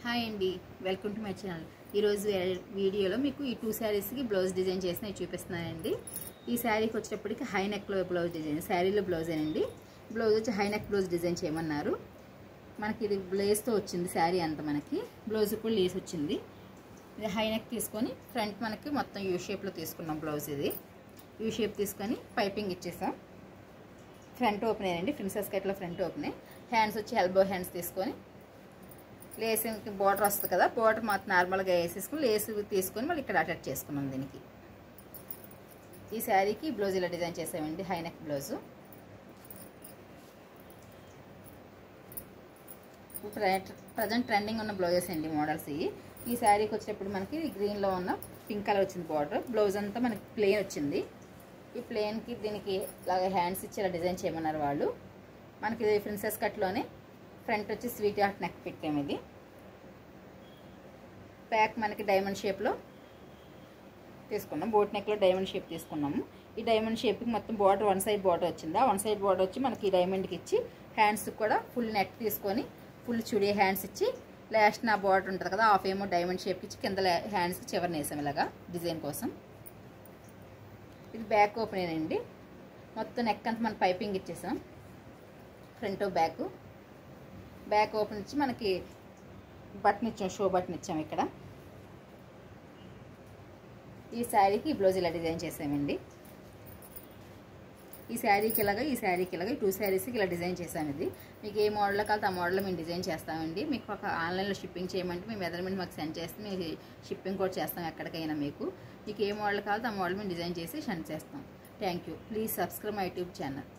Hi అండి, welcome to my channel. ఈరోజు వీడియోలో మీకు ఈ 2 శారీస్కి బ్లౌజ్ డిజైన్ చేసి చూపిస్తున్నానండి. ఈ శారీకి వచ్చేటప్పటికి హై నెక్లో బ్లౌజ్ డిజైన్, శారీలో బ్లౌజేనండి. బ్లౌజ్ వచ్చి హై నెక్ బ్లౌజ్ డిజైన్ చేయమన్నారు. మనకి ఇది లేస్తో వచ్చింది శారీ అంతా. మనకి బ్లౌజ్ కూడా లేస్ వచ్చింది. ఇది హై నెక్ తీసుకొని ఫ్రంట్ మనకి మొత్తం యూ షేప్లో తీసుకున్నాం. బ్లౌజ్ ఇది యూ షేప్ తీసుకొని పైపింగ్ ఇచ్చేసాం. ఫ్రంట్ ఓపెన్ అండి, ప్రిన్సెస్ కట్లో ఫ్రంట్ ఓపెనే. హ్యాండ్స్ వచ్చి ఎల్బో హ్యాండ్స్ తీసుకొని లేస్ బోర్డర్ వస్తుంది కదా, బోర్డర్ మాత్రం నార్మల్గా వేసేసుకుని లేస్ తీసుకొని మళ్ళీ ఇక్కడ అటాచ్ చేసుకున్నాం. దీనికి ఈ శారీకి బ్లౌజ్ ఇలా డిజైన్ చేసామండి, high neck blouse. Present trending ఉన్న బ్లౌజెస్ అండి మోడల్స్ ఇవి. ఈ శారీకి వచ్చేటప్పుడు మనకి గ్రీన్లో ఉన్న పింక్ కలర్ వచ్చింది బార్డర్. బ్లౌజ్ అంతా మనకి ప్లెయిన్ వచ్చింది. ఈ ప్లెయిన్కి దీనికి ఇలాగ హ్యాండ్స్ ఇచ్చి ఇలా డిజైన్ చేయమన్నారు వాళ్ళు. మనకి ఇది ప్రిన్సెస్ కట్లోనే ఫ్రంట్ వచ్చి స్వీట్ హార్ట్ నెక్ పెట్టాము. ఇది బ్యాక్ మనకి డైమండ్ షేప్లో తీసుకున్నాం. బోట్ నెక్లో డైమండ్ షేప్ తీసుకున్నాము. ఈ డైమండ్ షేప్కి మొత్తం బార్డర్ వన్ సైడ్ బార్డర్ వచ్చింది. ఆ వన్ సైడ్ బార్డర్ వచ్చి మనకి ఈ డైమండ్కి ఇచ్చి హ్యాండ్స్ కూడా ఫుల్ నెక్ తీసుకొని ఫుల్ చుడి హ్యాండ్స్ ఇచ్చి లాస్ట్ నా బార్డర్ ఉంటుంది కదా, హాఫ్ ఏమో డైమండ్ షేప్కి ఇచ్చి కింద హ్యాండ్స్కి చివరిని వేసాం ఇలాగా డిజైన్ కోసం. ఇది బ్యాక్ ఓపెన్ అండి. మొత్తం నెక్ అంతా మనం పైపింగ్ ఇచ్చేసాం. ఫ్రంట్ బ్యాక్ ఓపెన్ ఇచ్చి మనకి బటన్ ఇచ్చాం, షో బటన్ ఇచ్చాం ఇక్కడ. ఈ శారీకి బ్లౌజ్ ఇలా డిజైన్ చేసామండి. ఈ శారీకి ఇలాగా ఈ 2 శారీస్కి ఇలా డిజైన్ చేసాము. ఇది మీకు ఏ మోడల్లో కావాలి ఆ మోడల్లో మేము డిజైన్ చేస్తామండి. మీకు ఒక ఆన్లైన్లో షిప్పింగ్ చేయమంటే మీ మెజర్మెంట్ మాకు సెండ్ చేస్తే మేము షిప్పింగ్ కూడా చేస్తాం ఎక్కడికైనా. మీకు ఏ మోడల్ కావాలో ఆ మోడల్ మేము డిజైన్ చేసి సెండ్ చేస్తాం. Thank you. Please subscribe my YouTube channel.